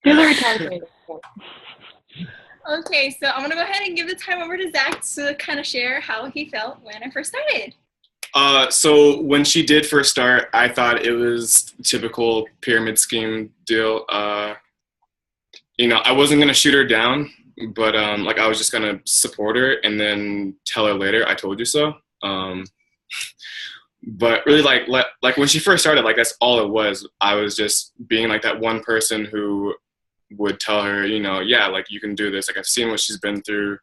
Do the retarded. Okay, so I'm gonna go ahead and give the time over to Zach to kind of share how he felt when I first started. So when she did first start, I thought it was typical pyramid scheme deal. I wasn't gonna shoot her down, but like I was just gonna support her and then tell her later, I told you so. Um, but really, like when she first started, like that's all it was. I was just being like that one person who would tell her, yeah, like you can do this. Like I've seen what she's been through,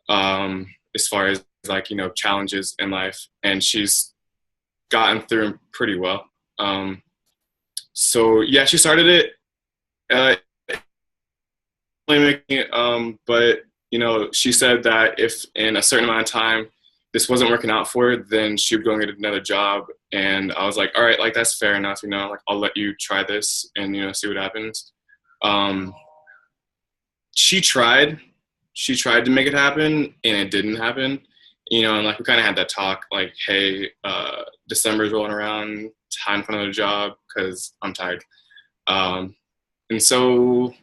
as far as like challenges in life, and she's gotten through them pretty well. So yeah, she started it. Uh, Making it, but she said that if in a certain amount of time this wasn't working out for her, then she would go and get another job. And I was like, all right, like that's fair enough, like I'll let you try this and see what happens. Um, she tried, she tried to make it happen, and it didn't happen. And like we kind of had that talk, like, hey, December's rolling around, time for another job because I'm tired. And so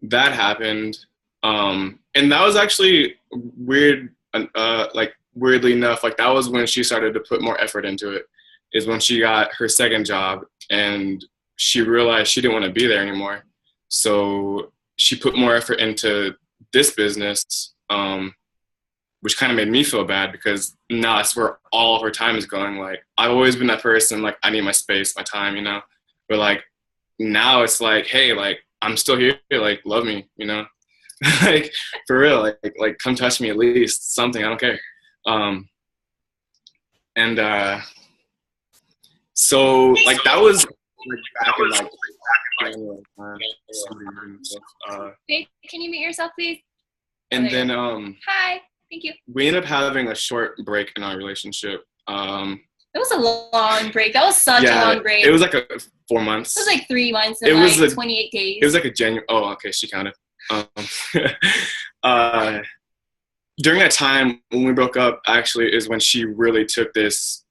that happened, and that was actually weird. Like weirdly enough, like that was when she started to put more effort into it. Is when she got her second job, and she realized she didn't want to be there anymore. So she put more effort into this business, which kind of made me feel bad because now that's where all of her time is going. Like I've always been that person, like I need my space, my time. But like now it's like, hey, like I'm still here, like love me. Like for real, like come touch me at least, something, I don't care. And so like that was like back in like January time, Babe, can you mute yourself, please? and then Hi, thank you. we ended up having a short break in our relationship. It was a long break. That was such a long break. It was like 4 months. It was like 3 months and like 28 days. It was like a January. Oh, okay, she counted. During that time when we broke up, actually, is when she really took this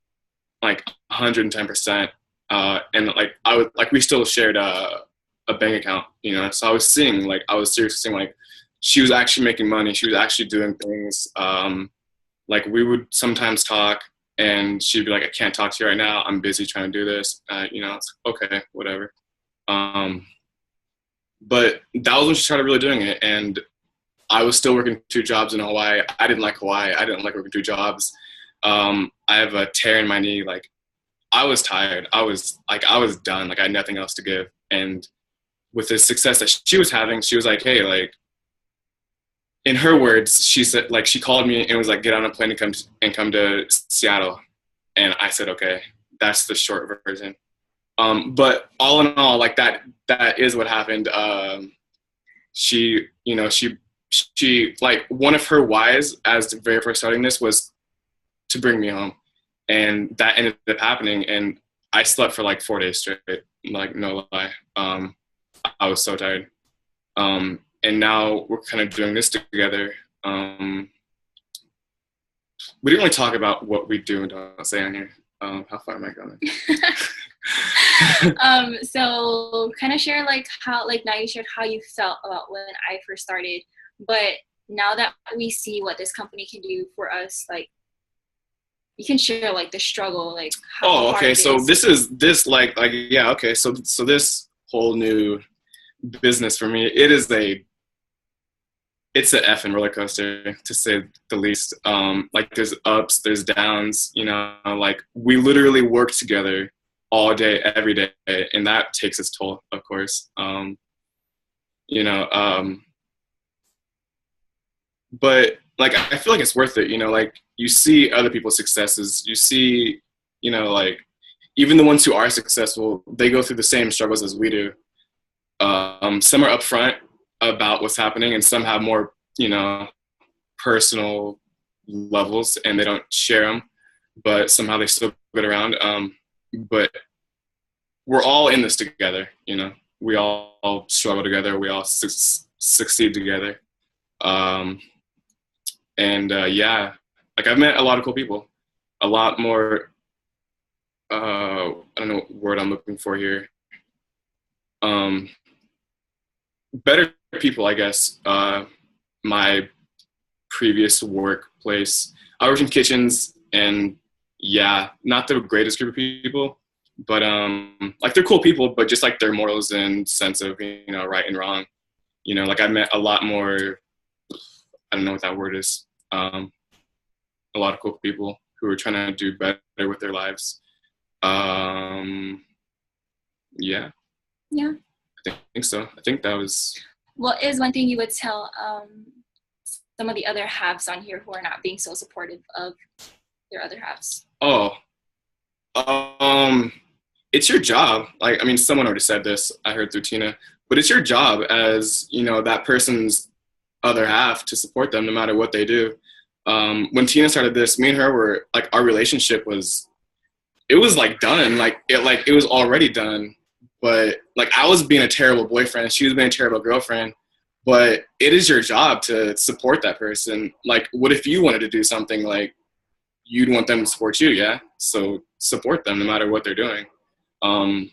like 110%. And like we still shared a bank account, So I was seeing, like, I was seriously seeing, like, she was actually making money. She was actually doing things. Like we would sometimes talk, and she'd be like, I can't talk to you right now. I'm busy trying to do this. It's okay, whatever. But that was when she started really doing it. And I was still working 2 jobs in Hawaii. I didn't like Hawaii. I didn't like working 2 jobs. I have a tear in my knee. Like I was tired. I was done. Like I had nothing else to give. And with the success that she was having, she was like, hey, like, in her words, she said, like, she called me and was like, get on a plane and come to Seattle. And I said, okay, that's the short version. But all in all, like that is what happened. She, she like one of her whys as the very first starting this was to bring me home, and that ended up happening. And I slept for like 4 days straight, like no lie. I was so tired. And now we're kind of doing this together. We didn't really talk about what we do and don't say on here. How far am I going? So kind of share like how, like now you shared how you felt about when I first started, but now that we see what this company can do for us, like you can share like the struggle, like how okay. So this like yeah, okay. So this whole new business for me, it's an effing roller coaster, to say the least. Like there's ups, there's downs, like we literally work together all day, every day, and that takes its toll, of course. But like I feel like it's worth it, like you see other people's successes, you see, like even the ones who are successful, they go through the same struggles as we do. Some are upfront about what's happening, and some have more, personal levels, and they don't share them, but somehow they still get around. But we're all in this together, we all struggle together, we all succeed together. And yeah, like I've met a lot of cool people, a lot more, I don't know what word I'm looking for here. better people, I guess. My previous workplace, I worked in kitchens, and yeah, not the greatest group of people, but like they're cool people, but just like their morals and sense of, you know, right and wrong. You know, like I met a lot more, I don't know what that word is. A lot of cool people who are trying to do better with their lives. Um, yeah, Yeah. I think so. I think that was. What is one thing you would tell some of the other halves on here who are not being so supportive of their other halves? Oh, it's your job. Like, I mean, someone already said this, I heard through Tina, but it's your job as, you know, that person's other half to support them no matter what they do. When Tina started this, me and her were like, our relationship was, it was like done. Like it was already done. But like I was being a terrible boyfriend, she was being a terrible girlfriend. But it is your job to support that person. Like, what if you wanted to do something, like you'd want them to support you? Yeah. So support them no matter what they're doing. Um,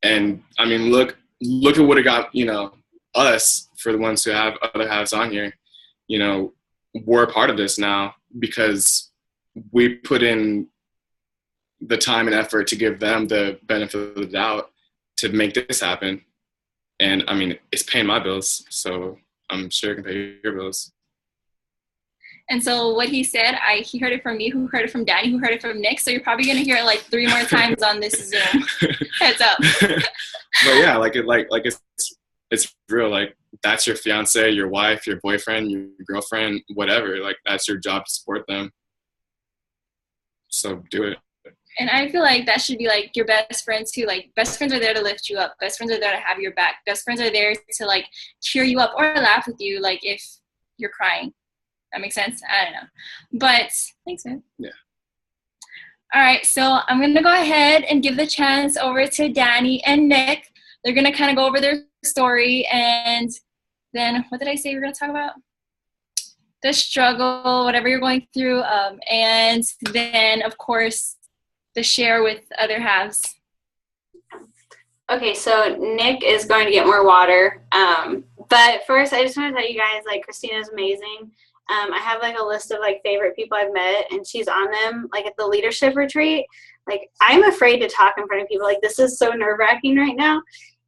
and I mean, look at what it got, you know, us, for the ones who have other halves on here, you know, we're a part of this now because we put in the time and effort to give them the benefit of the doubt to make this happen. And I mean, it's paying my bills, so I'm sure it can pay your bills. And so what he said, he heard it from me, who heard it from Danny, who heard it from Nick. So you're probably gonna hear it like 3 more times on this Zoom. Heads up. But yeah, it's real. Like, that's your fiance, your wife, your boyfriend, your girlfriend, whatever. Like, that's your job to support them. So do it. And I feel like that should be like your best friends too. Like, best friends are there to lift you up. Best friends are there to have your back. Best friends are there to like cheer you up or laugh with you, like if you're crying. That makes sense? I don't know. But thanks, man. Yeah. All right, so I'm going to go ahead and give the chance over to Danny and Nick. They're going to kind of go over their story, and then what did I say we were going to talk about? The struggle, whatever you're going through, and then, of course, the share with other halves. Okay, so Nick is going to get more water. But first, I just want to tell you guys, like, Kristina's amazing. I have like a list of like favorite people I've met, and she's on them. Like at the leadership retreat, like I'm afraid to talk in front of people. Like this is so nerve-wracking right now.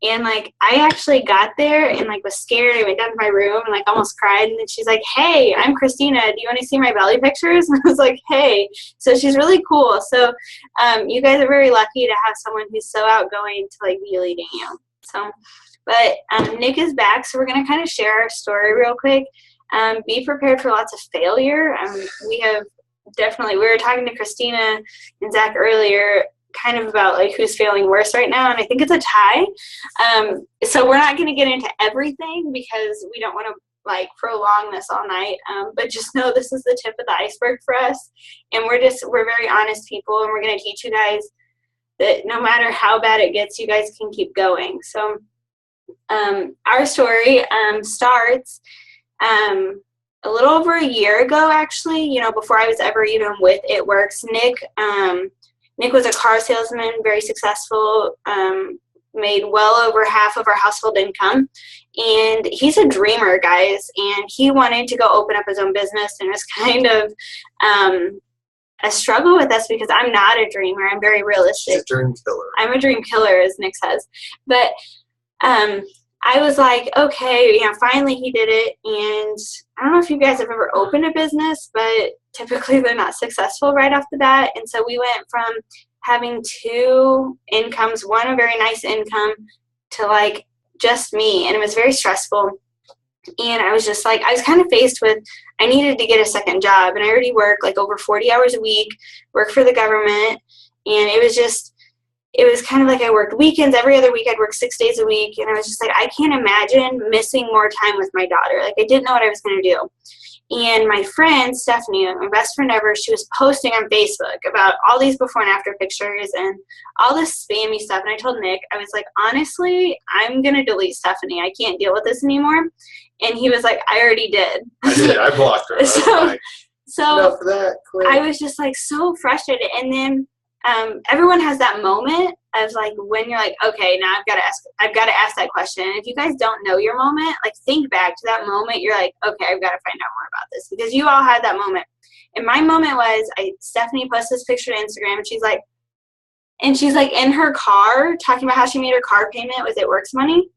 And like I actually got there and like was scared. I went down to my room and like almost cried. And then she's like, "Hey, I'm Kristina. Do you want to see my belly pictures?" And I was like, "Hey." So she's really cool. So you guys are very lucky to have someone who's so outgoing to like be leading you. So, but Nick is back, so we're gonna kind of share our story real quick. Be prepared for lots of failure. We were talking to Kristina and Zach earlier kind of about like who's failing worse right now, and I think it's a tie. So we're not going to get into everything because we don't want to like prolong this all night, but just know this is the tip of the iceberg for us, and we're very honest people, and we're going to teach you guys that no matter how bad it gets, you guys can keep going. So our story starts a little over a year ago, actually, you know, before I was ever even with It Works. Nick was a car salesman, very successful, made well over half of our household income. And he's a dreamer, guys, and he wanted to go open up his own business, and it was kind of a struggle with us because I'm not a dreamer. I'm very realistic. She's a dream killer. I'm a dream killer, as Nick says. But I was like, okay, you know, finally he did it. And I don't know if you guys have ever opened a business, but typically they're not successful right off the bat. And so we went from having 2 incomes, one a very nice income, to like just me. And it was very stressful. And I was just like, I was kind of faced with, I needed to get a second job. And I already work like over 40 hours a week, work for the government. And it was kind of like I worked weekends. Every other week I'd work 6 days a week. And I was just like, I can't imagine missing more time with my daughter. Like I didn't know what I was going to do. And my friend, Stephanie, my best friend ever, she was posting on Facebook about all these before and after pictures and all this spammy stuff. And I told Nick, I was like, honestly, I'm going to delete Stephanie. I can't deal with this anymore. And he was like, I already did. I did. I blocked her. So enough of that. Quit. I was just like so frustrated. And then everyone has that moment of like when you're like, okay, now I've got to ask that question. And if you guys don't know your moment, like think back to that moment. You're like, okay, I've got to find out more about this, because you all had that moment. And my moment was, Stephanie posted this picture to Instagram, and she's like in her car talking about how she made her car payment with It Works money.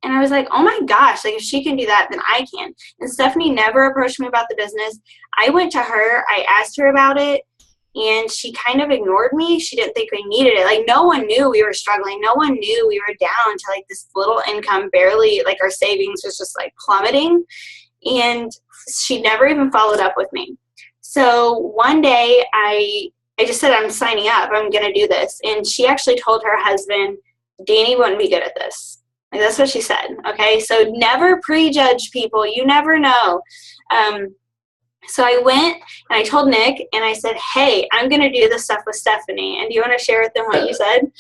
And I was like, oh my gosh, like if she can do that, then I can. And Stephanie never approached me about the business. I went to her, I asked her about it, and she kind of ignored me. She didn't think we needed it. Like no one knew we were struggling. No one knew we were down to like this little income, barely, like our savings was just like plummeting. And she never even followed up with me. So one day I just said, I'm signing up. I'm going to do this. And she actually told her husband, Danny wouldn't be good at this. Like, that's what she said. Okay. So never prejudge people. You never know. So I went and I told Nick and I said, hey, I'm going to do this stuff with Stephanie. And do you want to share with them what you said?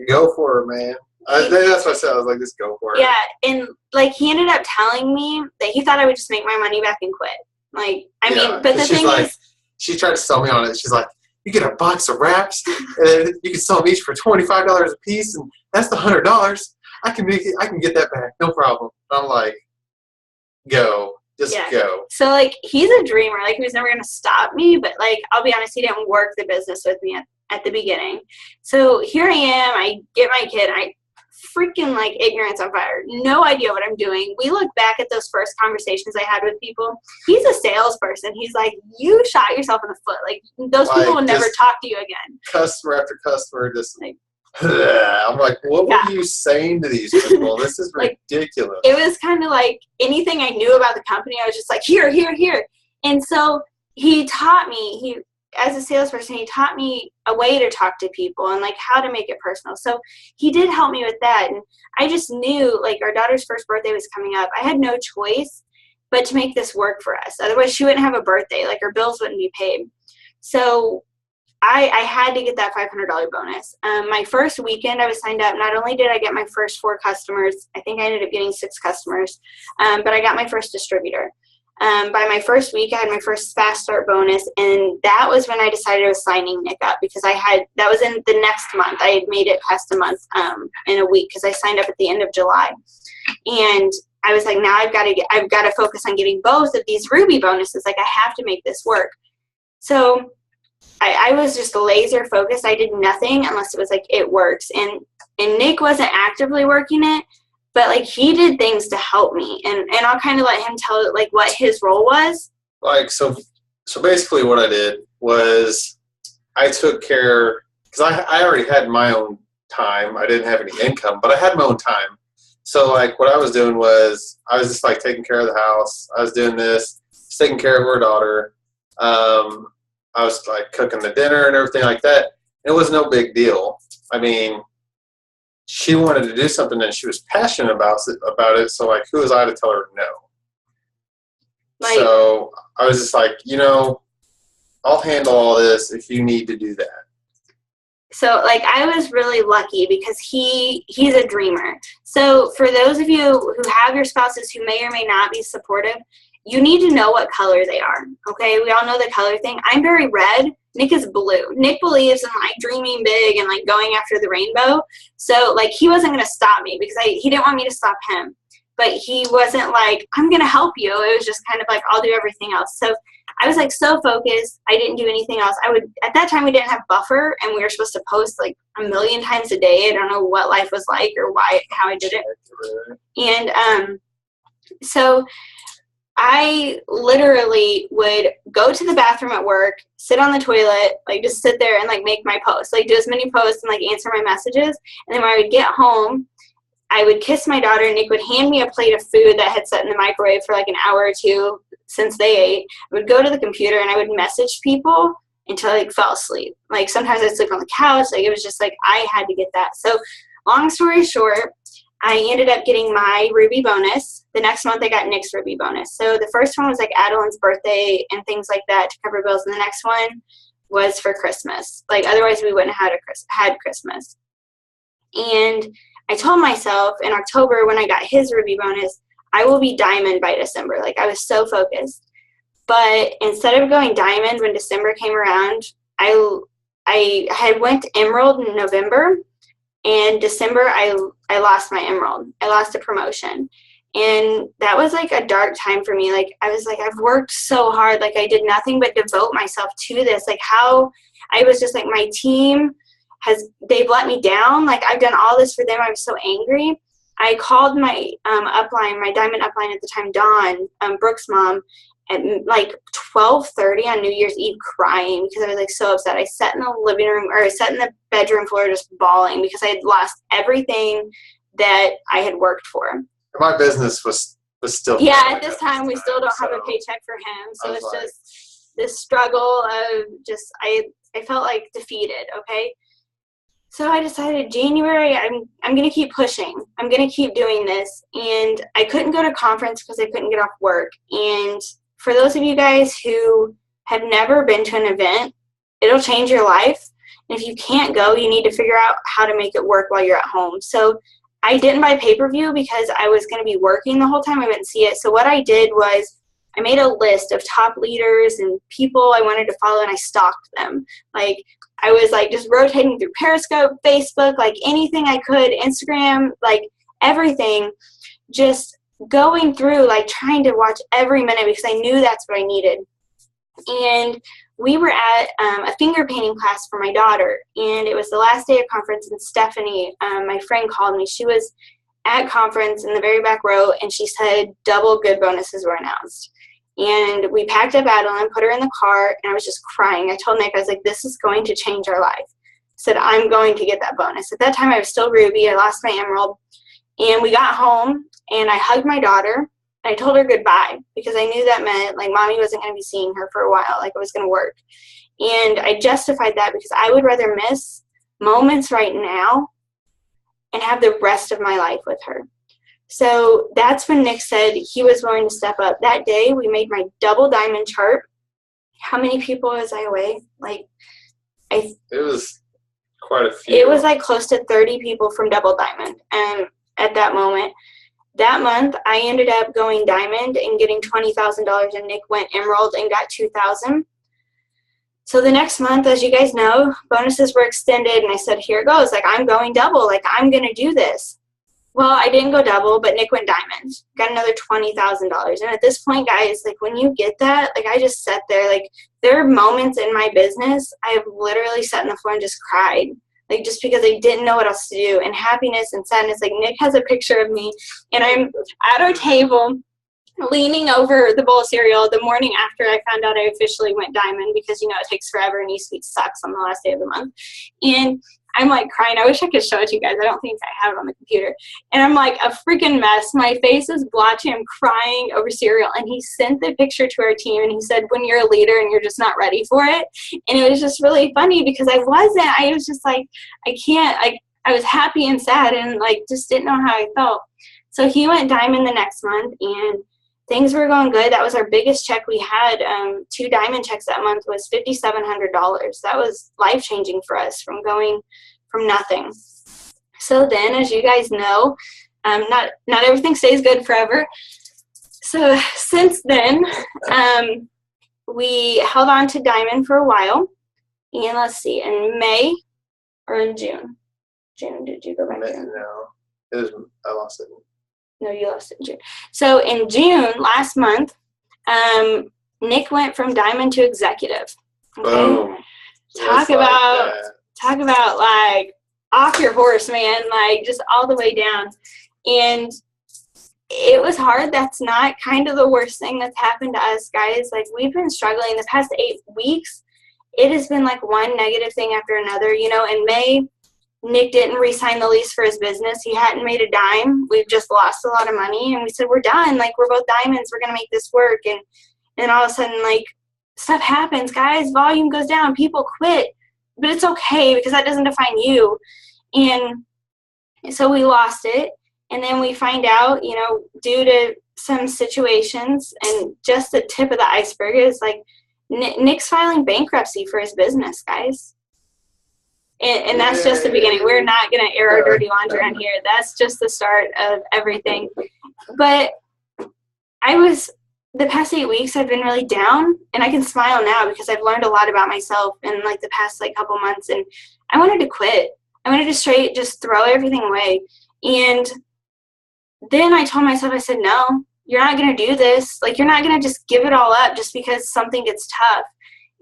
Go for it, man. That's what I said. I was like, just go for it. Yeah. And like, he ended up telling me that he thought I would just make my money back and quit. Like, I mean, but the thing is, she tried to sell me on it. She's like, you get a box of wraps and you can sell them each for $25 a piece. And that's the $100. I can get that back. No problem. I'm like, go. Just go. So, like, he's a dreamer. Like, he was never going to stop me. But, like, I'll be honest, he didn't work the business with me at the beginning. So, here I am. I get my kid. I freaking, like, ignorance on fire. No idea what I'm doing. We look back at those first conversations I had with people. He's a salesperson. He's like, you shot yourself in the foot. Like, those people will never talk to you again. Customer after customer just like, I'm like, what were you saying to these people? This is ridiculous. It was kind of like anything I knew about the company, I was just like, here. And so he taught me, as a salesperson, he taught me a way to talk to people and like how to make it personal. So he did help me with that. And I just knew, like, our daughter's first birthday was coming up. I had no choice but to make this work for us. Otherwise she wouldn't have a birthday, like her bills wouldn't be paid. So I had to get that $500 bonus. My first weekend I was signed up, not only did I get my first 4 customers, I think I ended up getting 6 customers, but I got my first distributor. By my first week, I had my first fast start bonus, and that was when I decided I was signing Nick up, because that was in the next month. I had made it past a month in a week, because I signed up at the end of July. And I was like, now I've got to focus on getting both of these Ruby bonuses. Like, I have to make this work. So I was just laser focused. I did nothing unless it was like, it works. And Nick wasn't actively working it, but like he did things to help me. And I'll kind of let him tell like what his role was. Like, so basically what I did was I took care, because I already had my own time. I didn't have any income, but I had my own time. So like what I was doing was I was just like taking care of the house. I was doing this, taking care of our daughter. I was like cooking the dinner and everything like that. It was no big deal. I mean, she wanted to do something and she was passionate about it. So like, who was I to tell her no? So I was just like, I'll handle all this if you need to do that. So like I was really lucky because he's a dreamer. So for those of you who have your spouses who may or may not be supportive, you need to know what color they are, okay? We all know the color thing. I'm very red. Nick is blue. Nick believes in, like, dreaming big and, like, going after the rainbow. So, like, he wasn't going to stop me because he didn't want me to stop him. But he wasn't like, I'm going to help you. It was just kind of like, I'll do everything else. So I was, like, so focused. I didn't do anything else. At that time, we didn't have Buffer, and we were supposed to post, like, 1,000,000 times a day. I don't know what life was like or how I did it. And so I literally would go to the bathroom at work, sit on the toilet, like just sit there and like make my posts, like do as many posts and like answer my messages. And then when I would get home, I would kiss my daughter, and Nick would hand me a plate of food that had sat in the microwave for like an hour or two since they ate. I would go to the computer and I would message people until I like fell asleep. Like sometimes I'd sleep on the couch. Like it was just like I had to get that. So long story short, I ended up getting my Ruby bonus. The next month I got Nick's Ruby bonus. So the first one was like Adeline's birthday and things like that to cover bills. And the next one was for Christmas. Like otherwise we wouldn't have had Christmas. And I told myself in October when I got his Ruby bonus, I will be diamond by December. Like I was so focused. But instead of going diamond when December came around, I I had went to Emerald in November, and December I lost my Emerald. I lost a promotion. And that was like a dark time for me. Like, I was like, I've worked so hard. Like, I did nothing but devote myself to this. Like, how I was just like, my team they've let me down. Like, I've done all this for them. I was so angry. I called my upline, my diamond upline at the time, Dawn, Brooke's mom, at like 12:30 on New Year's Eve, crying because I was like so upset. I sat in the living room, or I sat in the bedroom floor just bawling because I had lost everything that I had worked for. My business was still. Yeah, at this time we still don't have a paycheck for him, so it's like, just this struggle of just I felt like defeated. Okay. So I decided January, I'm going to keep pushing. I'm going to keep doing this. And I couldn't go to conference because I couldn't get off work. And for those of you guys who have never been to an event, it'll change your life. And if you can't go, you need to figure out how to make it work while you're at home. So I didn't buy pay-per-view because I was going to be working the whole time. I wouldn't see it. So what I did was I made a list of top leaders and people I wanted to follow, and I stalked them. Like, I was like just rotating through Periscope, Facebook, like anything I could, Instagram, like everything, just going through, like trying to watch every minute because I knew that's what I needed. And we were at a finger painting class for my daughter, and it was the last day of conference, and Stephanie, my friend, called me. She was at conference in the very back row, and she said double good bonuses were announced. And we packed up Adeline, put her in the car, and I was just crying. I told Nick, I was like, this is going to change our life. I said, I'm going to get that bonus. At that time, I was still Ruby. I lost my Emerald. And we got home, and I hugged my daughter, and I told her goodbye because I knew that meant, like, Mommy wasn't going to be seeing her for a while, like it was going to work. And I justified that because I would rather miss moments right now and have the rest of my life with her. So that's when Nick said he was willing to step up. That day, we made my double diamond chart. How many people was I away? Like, it was quite a few. It was like close to 30 people from double diamond. And at that moment, that month, I ended up going diamond and getting $20,000, and Nick went emerald and got $2,000. So the next month, as you guys know, bonuses were extended, and I said, here it goes. Like, I'm going double. Like, I'm going to do this. Well, I didn't go double, but Nick went diamond, got another $20,000. And at this point, guys, like, when you get that, like, I just sat there. Like, there are moments in my business I have literally sat on the floor and just cried, like, just because I didn't know what else to do. And happiness and sadness. Like, Nick has a picture of me, and I'm at our table leaning over the bowl of cereal the morning after I found out I officially went diamond, because, you know, it takes forever and eSweet sucks on the last day of the month. And I'm like crying. I wish I could show it to you guys. I don't think I have it on the computer. And I'm like a freaking mess. My face is blotchy. I'm crying over cereal. And he sent the picture to our team, and he said, when you're a leader and you're just not ready for it. And it was just really funny because I wasn't. I was just like, I can't. I was happy and sad and like just didn't know how I felt. So he went diamond the next month, and things were going good. That was our biggest check we had. 2 diamond checks that month was $5,700. That was life-changing for us, from going from nothing. So then, as you guys know, not everything stays good forever. So since then, we held on to diamond for a while. And let's see, in May or in June? June, did you go back there? No, I lost it. No, you lost it in June. So in June, last month, Nick went from diamond to executive. Okay? Boom. Talk about like off your horse, man, like just all the way down. And it was hard. That's not kind of the worst thing that's happened to us, guys. Like, we've been struggling the past 8 weeks. It has been like one negative thing after another. You know, in May, Nick didn't re-sign the lease for his business. He hadn't made a dime. We've just lost a lot of money. And we said, we're done. Like, we're both diamonds. We're going to make this work. And all of a sudden, like, stuff happens, guys. Volume goes down. People quit. But it's okay, because that doesn't define you. And so we lost it. And then we find out, you know, due to some situations, and just the tip of the iceberg is like Nick's filing bankruptcy for his business, guys. And that's just the beginning. We're not going to air our dirty laundry on here. That's just the start of everything. But the past 8 weeks I've been really down, and I can smile now because I've learned a lot about myself in like the past like couple months, and I wanted to quit. I wanted to straight just throw everything away. And then I told myself, I said, no, you're not going to do this. Like, you're not going to just give it all up just because something gets tough.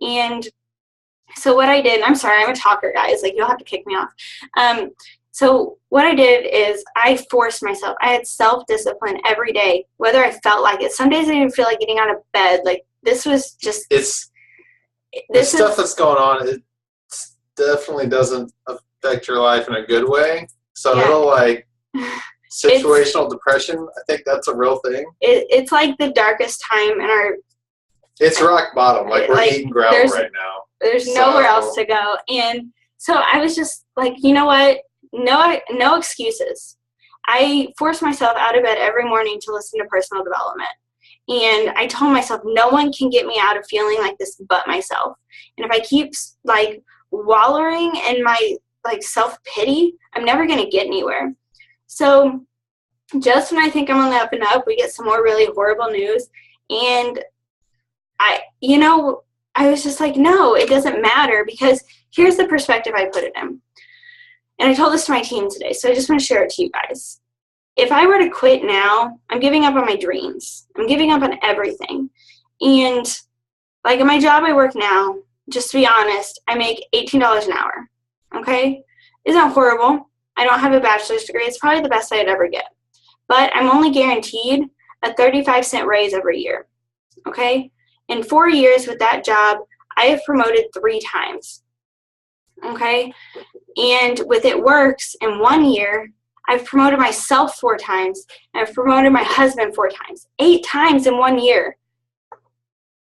And so what I did, I'm sorry, I'm a talker, guys. Like, you'll have to kick me off. So what I did is I forced myself. I had self-discipline every day, whether I felt like it. Some days I didn't feel like getting out of bed. Like, this was just... The stuff that's going on, it definitely doesn't affect your life in a good way. So it'll, like, situational depression, I think that's a real thing. It's like the darkest time in our... It's rock bottom. Like, we're eating gravel right now. There's nowhere else to go. And so I was just like, you know what? No excuses. I forced myself out of bed every morning to listen to personal development. And I told myself, no one can get me out of feeling like this but myself. And if I keep like wallowing in my like self-pity, I'm never going to get anywhere. So just when I think I'm on the up and up, we get some more really horrible news. And I was just like, no, it doesn't matter, because here's the perspective I put it in. And I told this to my team today, so I just want to share it to you guys. If I were to quit now, I'm giving up on my dreams. I'm giving up on everything. And like in my job I work now, just to be honest, I make $18 an hour. Okay? Isn't horrible. I don't have a bachelor's degree. It's probably the best I'd ever get. But I'm only guaranteed a 35-cent raise every year. Okay? In 4 years with that job, I have promoted 3 times. Okay? And with It Works, in 1 year, I've promoted myself 4 times, and I've promoted my husband 4 times. 8 times in 1 year.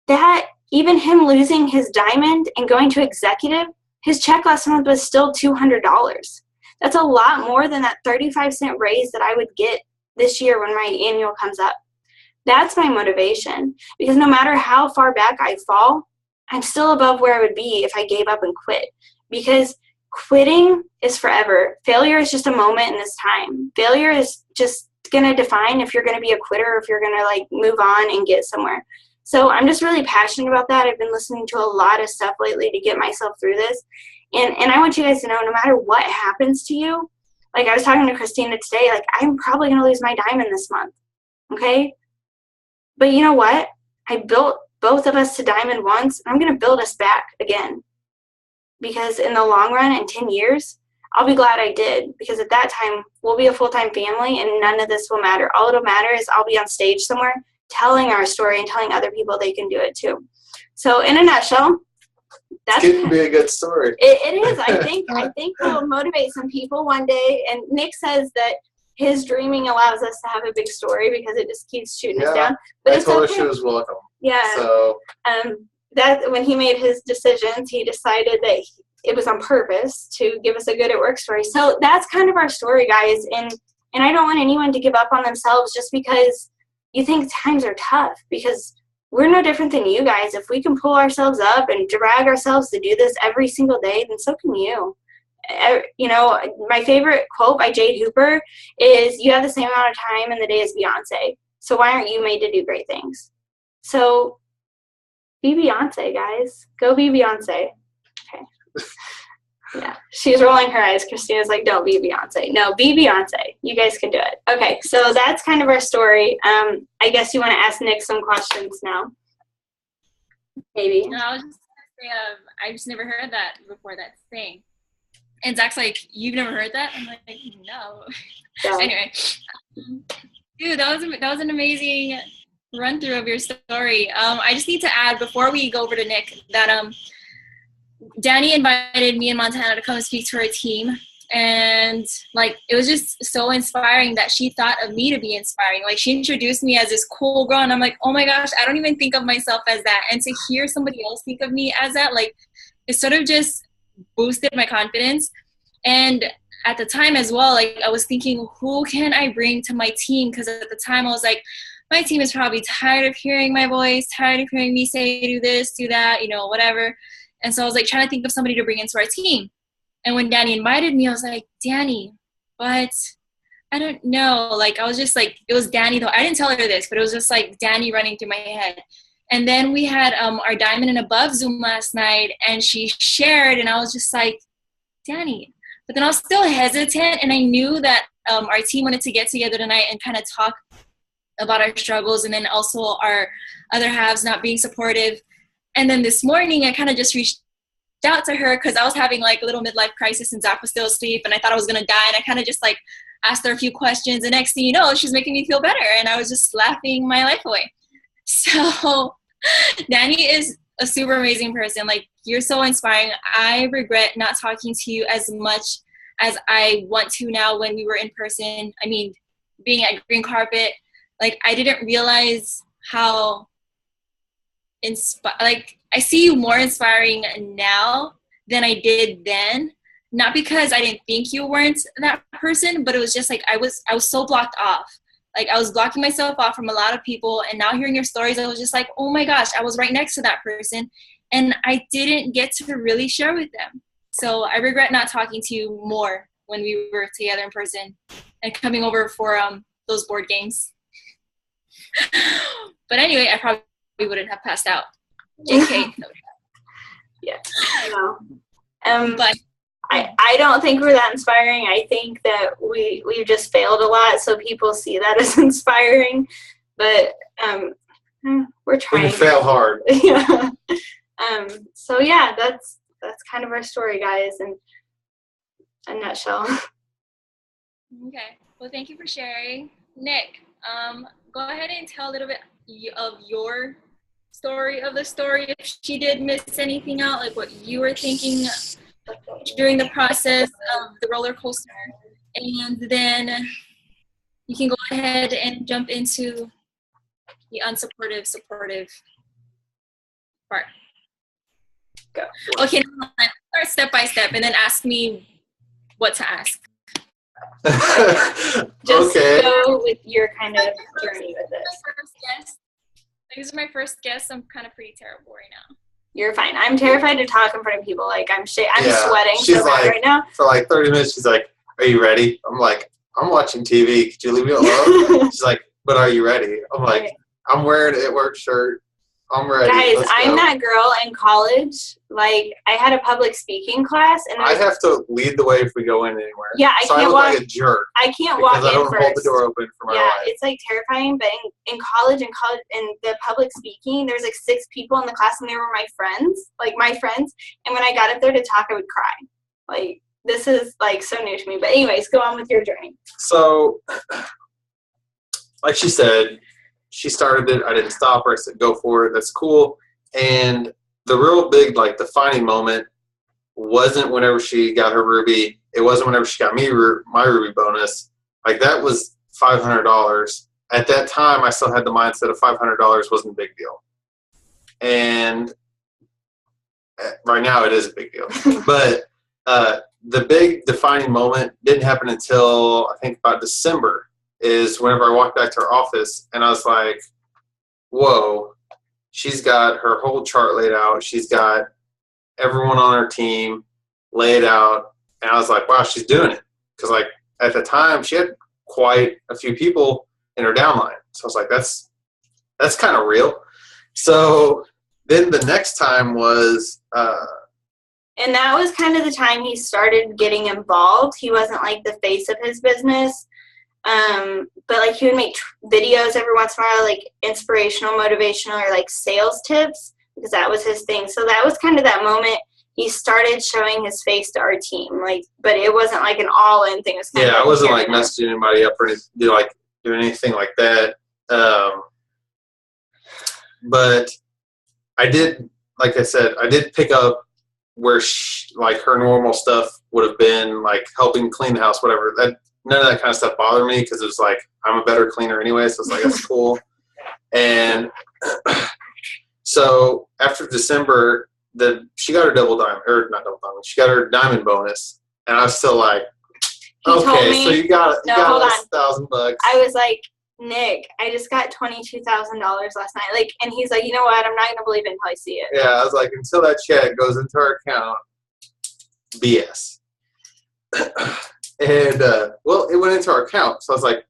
That, even him losing his diamond and going to executive, his check last month was still $200. That's a lot more than that 35-cent raise that I would get this year when my annual comes up. That's my motivation, because no matter how far back I fall, I'm still above where I would be if I gave up and quit. Because quitting is forever. Failure is just a moment in this time. Failure is just going to define if you're going to be a quitter or if you're going to like move on and get somewhere. So I'm just really passionate about that. I've been listening to a lot of stuff lately to get myself through this. And I want you guys to know, no matter what happens to you, like I was talking to Kristina today, like I'm probably going to lose my diamond this month. Okay? But you know what? I built both of us to diamond once. And I'm going to build us back again. Because in the long run, in 10 years, I'll be glad I did. Because at that time, we'll be a full-time family and none of this will matter. All it'll matter is I'll be on stage somewhere telling our story and telling other people they can do it too. So in a nutshell, that's it can be a good story. It is. I think it'll motivate some people one day. And Nick says that his dreaming allows us to have a big story because it just keeps shooting us down. But I told her she was welcome. Yeah. So that when he made his decisions, he decided that it was on purpose to give us a good at work story. So that's kind of our story, guys. And I don't want anyone to give up on themselves just because you think times are tough, because we're no different than you guys. If we can pull ourselves up and drag ourselves to do this every single day, then so can you. You know, my favorite quote by Jade Hooper is, you have the same amount of time in the day as Beyonce. So why aren't you made to do great things? So be Beyonce, guys. Go be Beyonce. Okay. Yeah. She's rolling her eyes. Kristina's like, don't be Beyonce. No, be Beyonce. You guys can do it. Okay. So that's kind of our story. I guess you want to ask Nick some questions now. Maybe. No, I was just going to say, I just never heard that before, that thing. And Zach's like, you've never heard that? I'm like, no. Yeah. Anyway. Dude, that was an amazing run through of your story. I just need to add before we go over to Nick that Danny invited me and Montana to come speak to her team, and like it was just so inspiring that she thought of me to be inspiring. Like she introduced me as this cool girl, and I'm like, oh my gosh, I don't even think of myself as that. And to hear somebody else think of me as that, like it sort of just boosted my confidence. And at the time as well, like I was thinking, who can I bring to my team? Because at the time I was like, my team is probably tired of hearing my voice, tired of hearing me say, do this, do that, you know, whatever. And so I was like trying to think of somebody to bring into our team. And when Danny invited me, I was like, Danny, but I I don't know. Like, I was just like, it was Danny though. I didn't tell her this, but it was just like Danny running through my head. And then we had our Diamond and Above Zoom last night, and she shared, and I was just like, Danny. But then I was still hesitant, and I knew that our team wanted to get together tonight and kind of talk about our struggles, and then also our other halves not being supportive. And then this morning, I kind of just reached out to her because I was having like a little midlife crisis, and Zach was still asleep, and I thought I was going to die, and I kind of just like asked her a few questions, and next thing you know, she's making me feel better, and I was just laughing my life away. So Danny is a super amazing person. Like, you're so inspiring. I regret not talking to you as much as I want to now when we were in person. I mean, being at Green Carpet, like, I didn't realize how like, I see you more inspiring now than I did then. Not because I didn't think you weren't that person, but it was just like I was so blocked off. Like, I was blocking myself off from a lot of people, and now hearing your stories, I was just like, oh my gosh, I was right next to that person, and I didn't get to really share with them. So I regret not talking to you more when we were together in person and coming over for those board games. But anyway, I probably wouldn't have passed out. JK. No. Yeah. No. But I don't think we're that inspiring. I think that we've just failed a lot, so people see that as inspiring. But we're trying. We can fail hard. Yeah. So yeah, that's kind of our story, guys, in a nutshell. Okay. Well, thank you for sharing. Nick, go ahead and tell a little bit of your story of the story. If she did miss anything out, like what you were thinking during the process of the roller coaster, and then you can go ahead and jump into the unsupportive, supportive part. Go. Okay, start step by step, and then ask me what to ask. Just Okay. go with your kind of journey with this. This is my first guest. I'm kind of pretty terrible right now. You're fine. I'm terrified to talk in front of people. Like, I'm Yeah, sweating she's so bad like- right now. For like 30 minutes, she's like, are you ready? I'm like, I'm watching TV. Could you leave me alone? She's like, but are you ready? I'm like, Right. I'm wearing an It Work shirt. I'm ready. Guys, Let's I'm go. that girl in college. Like, I had a public speaking class, and I have to lead the way if we go in anywhere. Yeah, I so can't I look walk. like a jerk I can't walk because I in don't first. hold the door open for my Yeah, life. it's like terrifying. But in college, in the public speaking, there's like 6 people in the class, and they were my friends. And when I got up there to talk, I would cry. Like, this is like so new to me. But anyways, go on with your journey. So, like she said, she started it. I didn't stop her. I said, go for it. That's cool. And the real big, like, defining moment wasn't whenever she got her Ruby. It wasn't whenever she got me my Ruby bonus. Like, that was $500. At that time, I still had the mindset of $500 wasn't a big deal. And right now, it is a big deal. But the big defining moment didn't happen until, I think, about December, is whenever I walked back to her office, and I was like, whoa. She's got her whole chart laid out. She's got everyone on her team laid out. And I was like, wow, she's doing it. Because, like, at the time, she had quite a few people in her downline. So I was like, that's kind of real. So then the next time was And that was kind of the time he started getting involved. He wasn't like the face of his business. But like, he would make videos every once in a while, like inspirational, motivational, or like sales tips, because that was his thing. So that was kind of that moment he started showing his face to our team. Like, but it wasn't like an all-in thing. It was kind of I wasn't like here and messaging anybody up or doing anything like that. But I did, like I said, I did pick up where like her normal stuff would have been, like helping clean the house, whatever. None of that kind of stuff bothered me because it was like, I'm a better cleaner anyway, so it's like, that's cool. And so after December, she got her double diamond, or not double diamond, she got her diamond bonus. And I was still like, okay, so you got hold us $1,000. I was like, Nick, I just got $22,000 last night. Like, and he's like, you know what? I'm not going to believe it until I see it. Yeah, I was like, until that check goes into her account, BS. And, well, it went into our account. So I was like,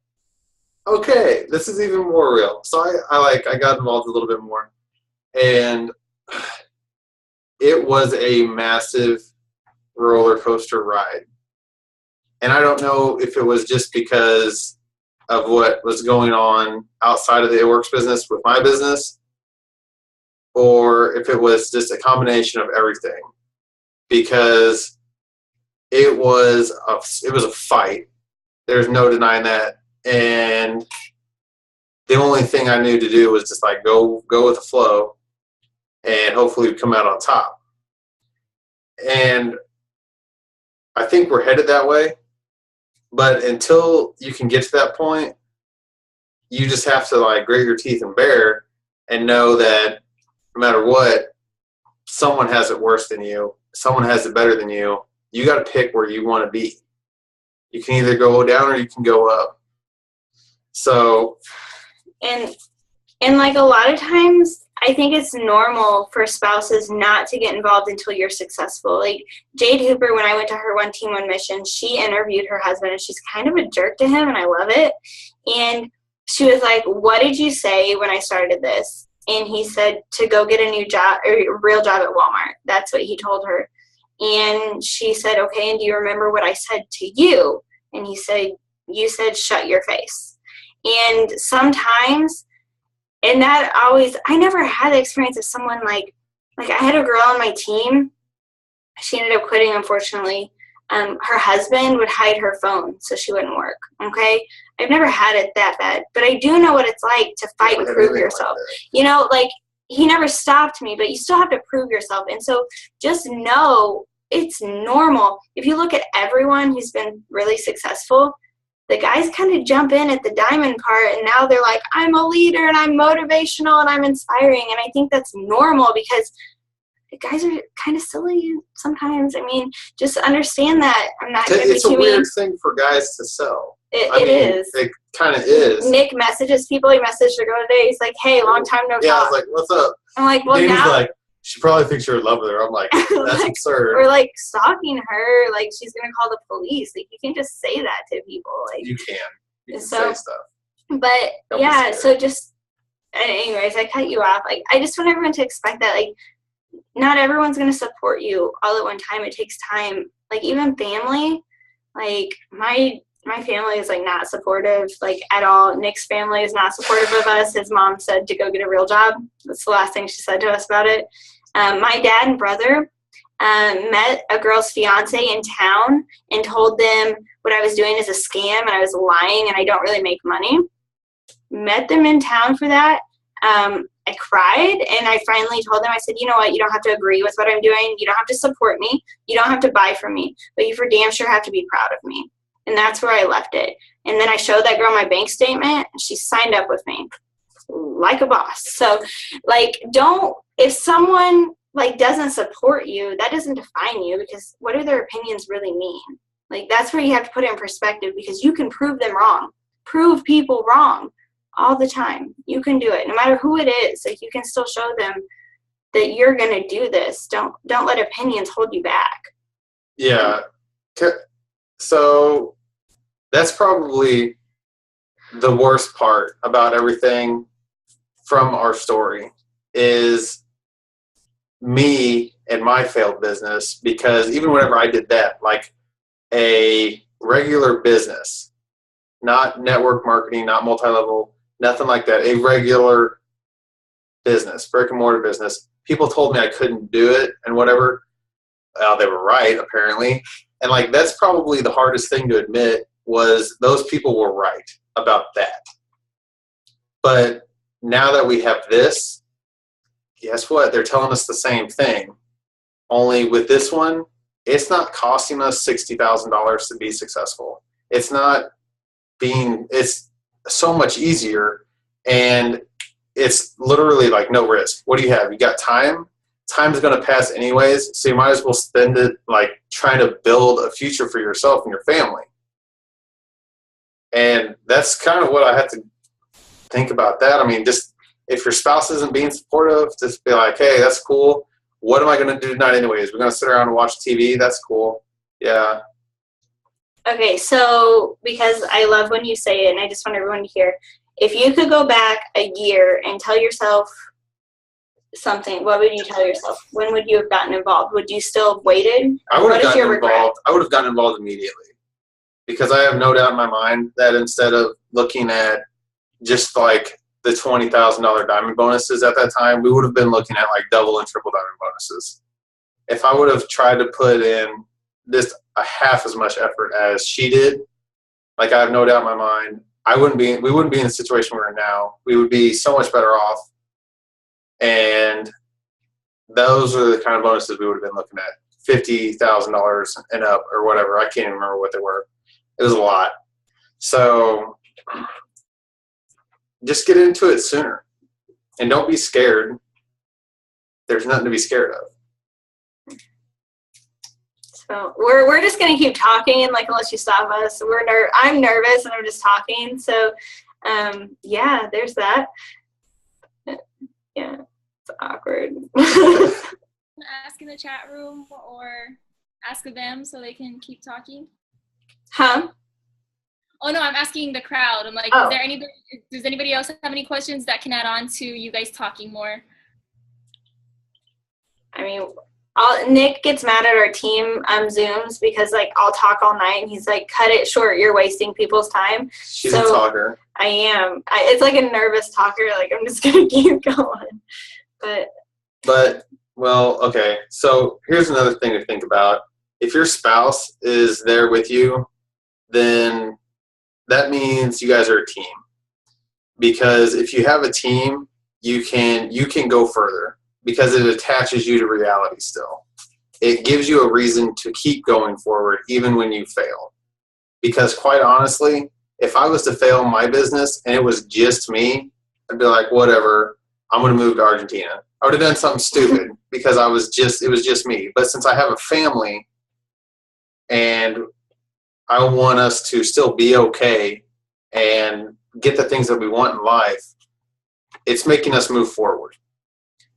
okay, this is even more real. So I got involved a little bit more. And it was a massive roller coaster ride. And I don't know if it was just because of what was going on outside of the It Works business with my business, or if it was just a combination of everything. Because it was a fight. There's no denying that. And the only thing I knew to do was just like go with the flow and hopefully come out on top. And I think we're headed that way. But until you can get to that point, you just have to like grit your teeth and bear and know that no matter what, someone has it worse than you. Someone has it better than you. You got to pick where you want to be. You can either go down or you can go up. So, and like a lot of times, I think it's normal for spouses not to get involved until you're successful. Like Jade Hooper, when I went to her One Team One Mission, she interviewed her husband, and she's kind of a jerk to him, and I love it. And she was like, "What did you say when I started this?" And he said to go get a new job, or a real job at Walmart. That's what he told her. And she said, "Okay, and do you remember what I said to you?" And he said, "You said shut your face." And sometimes, and that always, I never had the experience of someone like I had a girl on my team. She ended up quitting, unfortunately. Her husband would hide her phone so she wouldn't work. Okay, I've never had it that bad, but I do know what it's like to fight and prove yourself. You know, like he never stopped me, but you still have to prove yourself. And so just know it's normal. If you look at everyone who's been really successful, the guys kind of jump in at the diamond part, and now they're like, I'm a leader and I'm motivational and I'm inspiring. And I think that's normal because the guys are kind of silly sometimes. I mean, just understand that. I'm not going to be it's a weird thing for guys to sell. It is. It kind of is. Nick messages people. He messaged a girl today. He's like, hey, long time no talk. Yeah, I was like, what's up? I'm like, well, Danny's now. like, she probably thinks you're in love with her. I'm like, that's absurd. Or like stalking her, like she's gonna call the police. Like you can't just say that to people. Like you can so, say stuff. But Don't yeah, so just anyways, I cut you off. Like I just want everyone to expect that like not everyone's gonna support you all at one time. It takes time. Like even family, like my family is like not supportive like at all. Nick's family is not supportive of us. His mom said to go get a real job. That's the last thing she said to us about it. My dad and brother met a girl's fiance in town and told them what I was doing is a scam and I was lying and I don't really make money. Met them in town for that. I cried and I finally told them, I said, you know what, you don't have to agree with what I'm doing. You don't have to support me. You don't have to buy from me. But you for damn sure have to be proud of me. And that's where I left it. And then I showed that girl my bank statement and she signed up with me like a boss. So like if someone like doesn't support you, that doesn't define you because what do their opinions really mean? Like that's where you have to put it in perspective because you can prove them wrong. Prove people wrong all the time. You can do it no matter who it is. Like you can still show them that you're going to do this. Don't let opinions hold you back. Yeah. So that's probably the worst part about everything from our story is me and my failed business, because even whenever I did that, like a regular business, not network marketing, not multi-level, nothing like that, a regular business, brick and mortar business, people told me I couldn't do it and whatever. They were right, apparently. And like that's probably the hardest thing to admit was those people were right about that. But now that we have this, guess what? They're telling us the same thing. Only with this one, it's not costing us $60,000 to be successful. It's so much easier, and it's literally like no risk. What do you have? You got time? Time's going to pass anyways, so you might as well spend it like trying to build a future for yourself and your family. And that's kind of what I had to think about that. I mean, just if your spouse isn't being supportive, just be like, hey, that's cool. What am I going to do tonight anyways? We're going to sit around and watch TV? That's cool. Yeah. Okay, so because I love when you say it, and I just want everyone to hear, if you could go back a year and tell yourself something, what would you tell yourself? When would you have gotten involved? Would you still have waited? I would have What is your gotten regret? involved. I would have gotten involved immediately, because I have no doubt in my mind that instead of looking at just like the $20,000 diamond bonuses at that time, we would have been looking at like double and triple diamond bonuses. If I would have tried to put in just a half as much effort as she did, like I have no doubt in my mind, we wouldn't be in the situation we're in now. We would be so much better off. And those are the kind of bonuses we would have been looking at. $50,000 and up or whatever. I can't even remember what they were. It was a lot. So just get into it sooner. And don't be scared. There's nothing to be scared of. So we're just gonna keep talking, like unless you stop us. I'm nervous and I'm just talking. So yeah, there's that. Yeah, it's awkward. Ask in the chat room or ask them so they can keep talking. Huh? Oh no, I'm asking the crowd. I'm like, Oh. Does anybody else have any questions that can add on to you guys talking more? I mean, Nick gets mad at our team Zooms because like I'll talk all night and he's like, cut it short, you're wasting people's time. She's a talker. I am. It's like a nervous talker, like I'm just gonna keep going. But well, okay, so here's another thing to think about. If your spouse is there with you, then that means you guys are a team. Because if you have a team, you can go further because it attaches you to reality still. It gives you a reason to keep going forward even when you fail. Because quite honestly, if I was to fail in my business and it was just me, I'd be like, whatever, I'm going to move to Argentina. I would have done something stupid because it was just me. But since I have a family and I want us to still be okay and get the things that we want in life, it's making us move forward.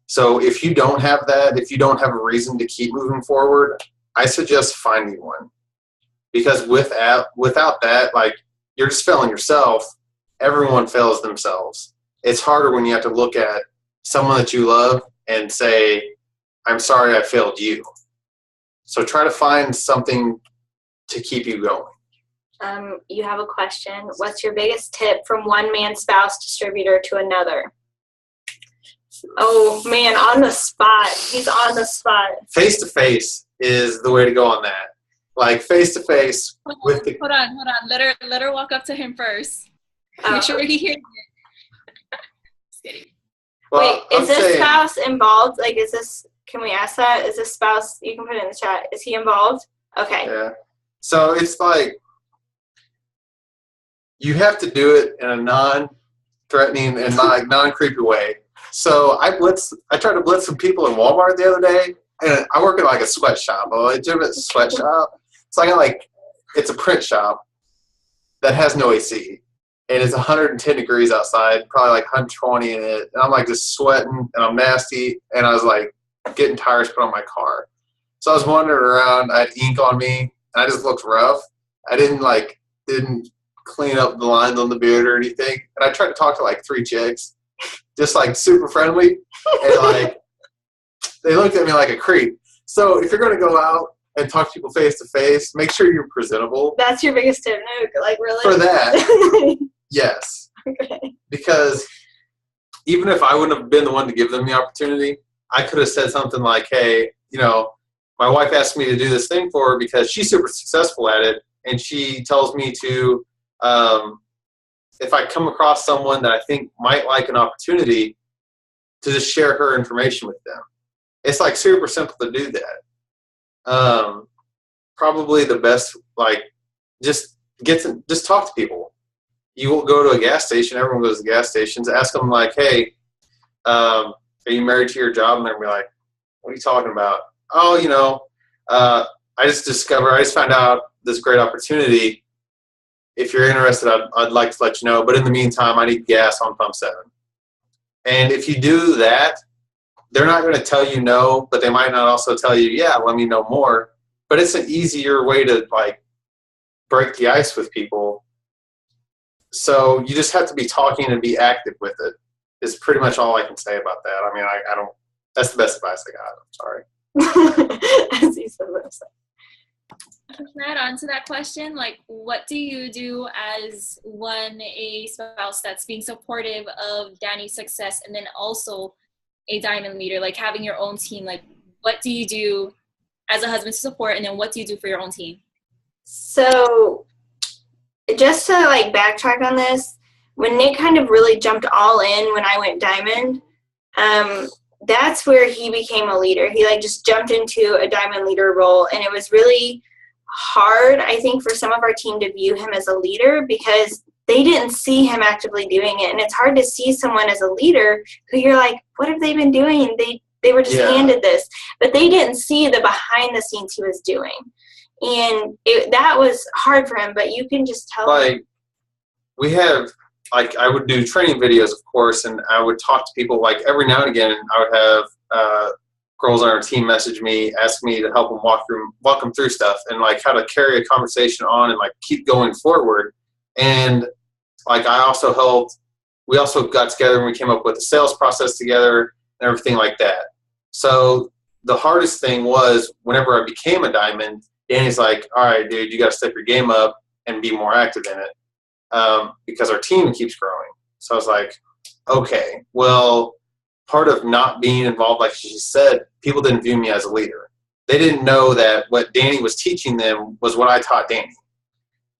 So if you don't have that, if you don't have a reason to keep moving forward, I suggest finding one. Because without that, like, you're just failing yourself. Everyone fails themselves. It's harder when you have to look at someone that you love and say, I'm sorry I failed you. So try to find something to keep you going. You have a question. What's your biggest tip from one man spouse distributor to another? Oh man, on the spot. He's on the spot. Face to face is the way to go on that. Like face to face with the. Hold on. Let her walk up to him first. Oh. Make sure he hears it. Just kidding. Well, wait, is this spouse involved? Like, can we ask that? Is this spouse, you can put it in the chat, is he involved? Okay. Yeah. So it's like, you have to do it in a non-threatening and non-creepy way. So I tried to blitz some people in Walmart the other day, and I work at like a sweatshop. A legitimate sweatshop. So I got it's a print shop that has no AC. And it's 110 degrees outside, probably like 120 in it. And I'm like just sweating and I'm nasty. And I was like getting tires put on my car. So I was wandering around. I had ink on me and I just looked rough. I didn't clean up the lines on the beard or anything. And I tried to talk to like 3 chicks, just like super friendly. And like they looked at me like a creep. So if you're going to go out and talk to people face to face, make sure you're presentable. That's your biggest tip, no? Like really? For that. Yes. Okay. Because even if I wouldn't have been the one to give them the opportunity, I could have said something like, hey, my wife asked me to do this thing for her because she's super successful at it. And she tells me to, if I come across someone that I think might like an opportunity, to just share her information with them. It's like super simple to do that. Probably the best, just talk to people. You will go to a gas station. Everyone goes to gas stations. Ask them like, hey, are you married to your job? And they're going to be like, what are you talking about? Oh, I just found out this great opportunity. If you're interested, I'd like to let you know. But in the meantime, I need gas on pump 7. And if you do that, they're not going to tell you no, but they might not also tell you, yeah, let me know more. But it's an easier way to break the ice with people. So you just have to be talking and be active with it. Is pretty much all I can say about that. I mean, I don't. That's the best advice I got. I'm sorry. As you said, Can I add on to that question? Like, what do you do as a spouse that's being supportive of Danny's success, and then also a diamond leader, like having your own team? Like, what do you do as a husband to support, and then what do you do for your own team? So, just to like backtrack on this, when Nick kind of really jumped all in when I went diamond, that's where he became a leader. He like just jumped into a diamond leader role, and it was really hard, I think, for some of our team to view him as a leader because they didn't see him actively doing it. And it's hard to see someone as a leader who you're like, what have they been doing? They were just handed this, but they didn't see the behind the scenes he was doing. And that was hard for him, but you can just tell. Like, we have, like, I would do training videos, of course, and I would talk to people, like, every now and again. I would have girls on our team message me, ask me to help them walk them through stuff, and, like, how to carry a conversation on and, like, keep going forward. And, like, we also got together and we came up with a sales process together and everything like that. So the hardest thing was whenever I became a diamond, Danny's like, all right, dude, you got to step your game up and be more active in it, because our team keeps growing. So I was like, okay, well, part of not being involved, like she said, people didn't view me as a leader. They didn't know that what Danny was teaching them was what I taught Danny.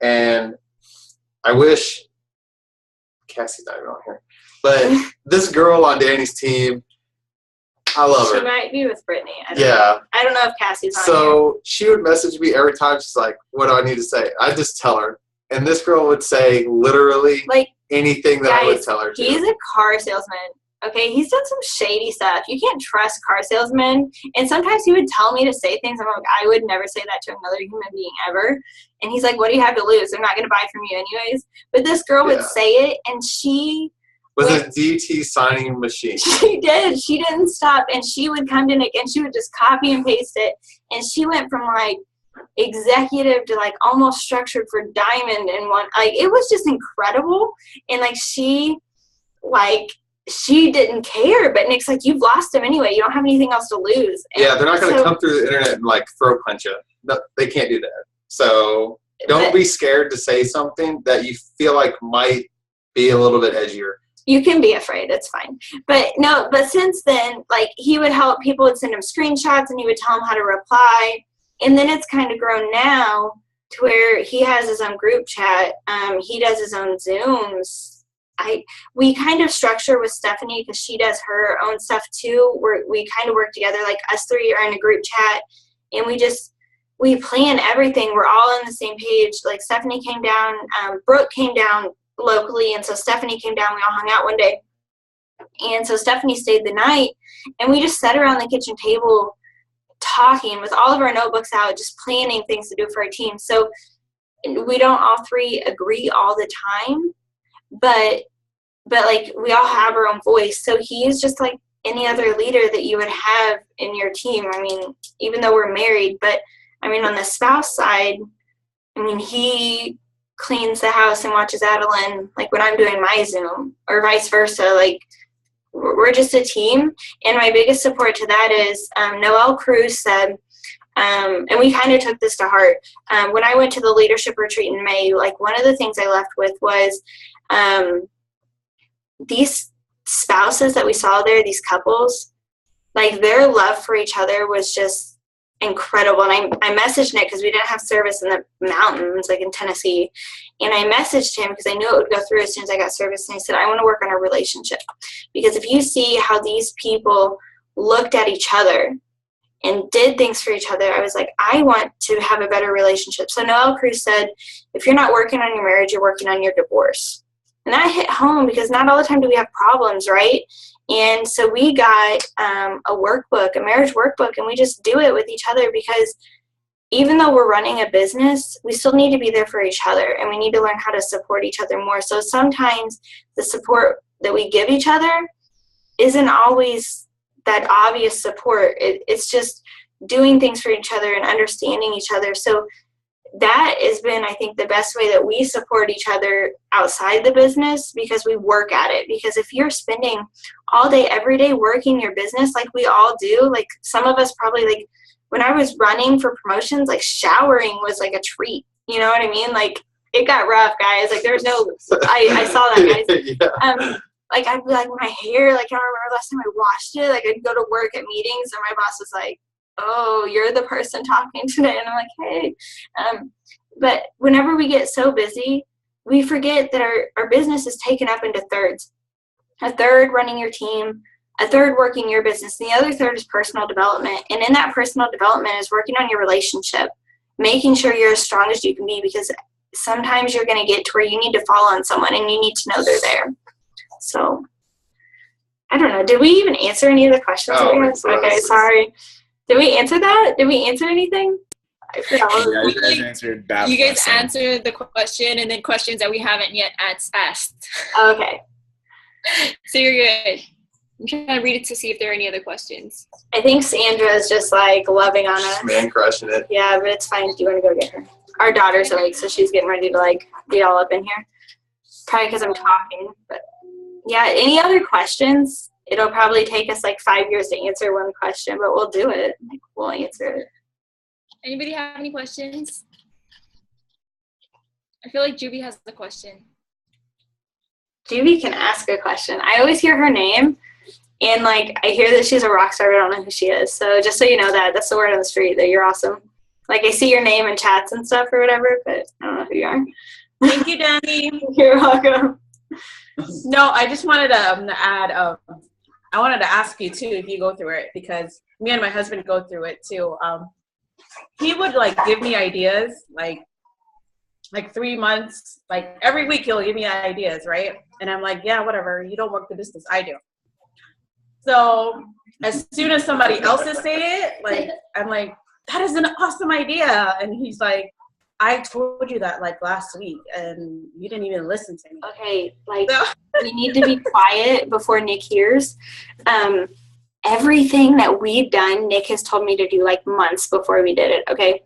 And I wish Cassie's not even on here, but this girl on Danny's team, I love her. She might be with Brittany. I don't know if Cassie's on here. So she would message me every time. She's like, what do I need to say? I just tell her. And this girl would say literally like anything that I would tell her to. He's a car salesman. Okay, he's done some shady stuff. You can't trust car salesmen. And sometimes he would tell me to say things. I'm like, I would never say that to another human being ever. And he's like, what do you have to lose? They're not going to buy from you anyways. But this girl would say it, and she was a DT signing machine. She did. She didn't stop. And she would come to Nick, and she would just copy and paste it. And she went from, like, executive to, like, almost structured for diamond in one. Like, it was just incredible. And, like, she didn't care, but Nick's like, you've lost him anyway. You don't have anything else to lose. And yeah, they're not going to come through the internet and, like, throat punch you. No, they can't do that. So don't be scared to say something that you feel like might be a little bit edgier. You can be afraid. It's fine. But since then, like, he would help. People would send him screenshots, and he would tell them how to reply. And then it's kind of grown now to where he has his own group chat. He does his own Zooms. We kind of structure with Stephanie because she does her own stuff too. We kind of work together, like us three are in a group chat, and we plan everything. We're all on the same page. Like, Stephanie came down, Brooke came down locally, and so Stephanie came down. We all hung out one day, and so Stephanie stayed the night, and we just sat around the kitchen table talking with all of our notebooks out, just planning things to do for our team. So we don't all three agree all the time, but like, we all have our own voice. So he is just like any other leader that you would have in your team. I mean, even though we're married, but I mean, on the spouse side, I mean, he cleans the house and watches Adeline, like, when I'm doing my Zoom, or vice versa. Like, we're just a team. And my biggest support to that is Noelle Cruz said, and we kind of took this to heart. When I went to the leadership retreat in May, like, one of the things I left with was these spouses that we saw there, these couples, like, their love for each other was just incredible. And I messaged Nick because we didn't have service in the mountains, like in Tennessee, and I messaged him because I knew it would go through as soon as I got service, and I said, I want to work on our relationship, because if you see how these people looked at each other and did things for each other, I was like, I want to have a better relationship. So Noelle Cruz said, if you're not working on your marriage, you're working on your divorce. And that hit home because not all the time do we have problems, right? And so we got a workbook, a marriage workbook, and we just do it with each other, because even though we're running a business, we still need to be there for each other, and we need to learn how to support each other more. So sometimes the support that we give each other isn't always that obvious support. It's just doing things for each other and understanding each other. So that has been, I think, the best way that we support each other outside the business, because we work at it. Because if you're spending all day, every day working your business, like we all do, like some of us probably, like when I was running for promotions, like showering was like a treat. You know what I mean? Like it got rough, guys. Like there's no, I saw that, guys. Yeah. Like I'd be like, my hair, like I don't remember last time I washed it. Like I'd go to work at meetings and my boss was like, oh, you're the person talking today. And I'm like, hey. But whenever we get so busy, we forget that our business is taken up into thirds. A third running your team, a third working your business, and the other third is personal development. And in that personal development is working on your relationship, making sure you're as strong as you can be, because sometimes you're going to get to where you need to fall on someone and you need to know they're there. So, I don't know. Did we even answer any of the questions? Okay, sorry. Did we answer that? Did we answer anything? I forgot. Yeah, you guys answered that. You guys answered the question and then questions that we haven't yet asked. Okay. So you're good. I'm trying to read it to see if there are any other questions. I think Sandra is just like loving on us. Man, crushing it. Yeah, but it's fine. Do you want to go get her? Our daughter's awake, so she's getting ready to like be all up in here. Probably because I'm talking. But yeah, any other questions? It'll probably take us like 5 years to answer one question, but we'll do it. Like, we'll answer it. Anybody have any questions? I feel like Juby has a question. Juby can ask a question. I always hear her name, and like I hear that she's a rock star, but I don't know who she is. So just so you know that, that's the word on the street, that you're awesome. Like I see your name in chats and stuff or whatever, but I don't know who you are. Thank you, Danny. You're welcome. No, I just wanted to add, I wanted to ask you too if you go through it, because me and my husband go through it too. He would like give me ideas like 3 months, like every week he'll give me ideas, right? And I'm like, yeah, whatever. You don't work the business, I do. So as soon as somebody else is saying it, like I'm like, that is an awesome idea. And he's like, I told you that like last week and you didn't even listen to me. Okay, like we need to be quiet before Nick hears. Everything that we've done, Nick has told me to do like months before we did it, okay?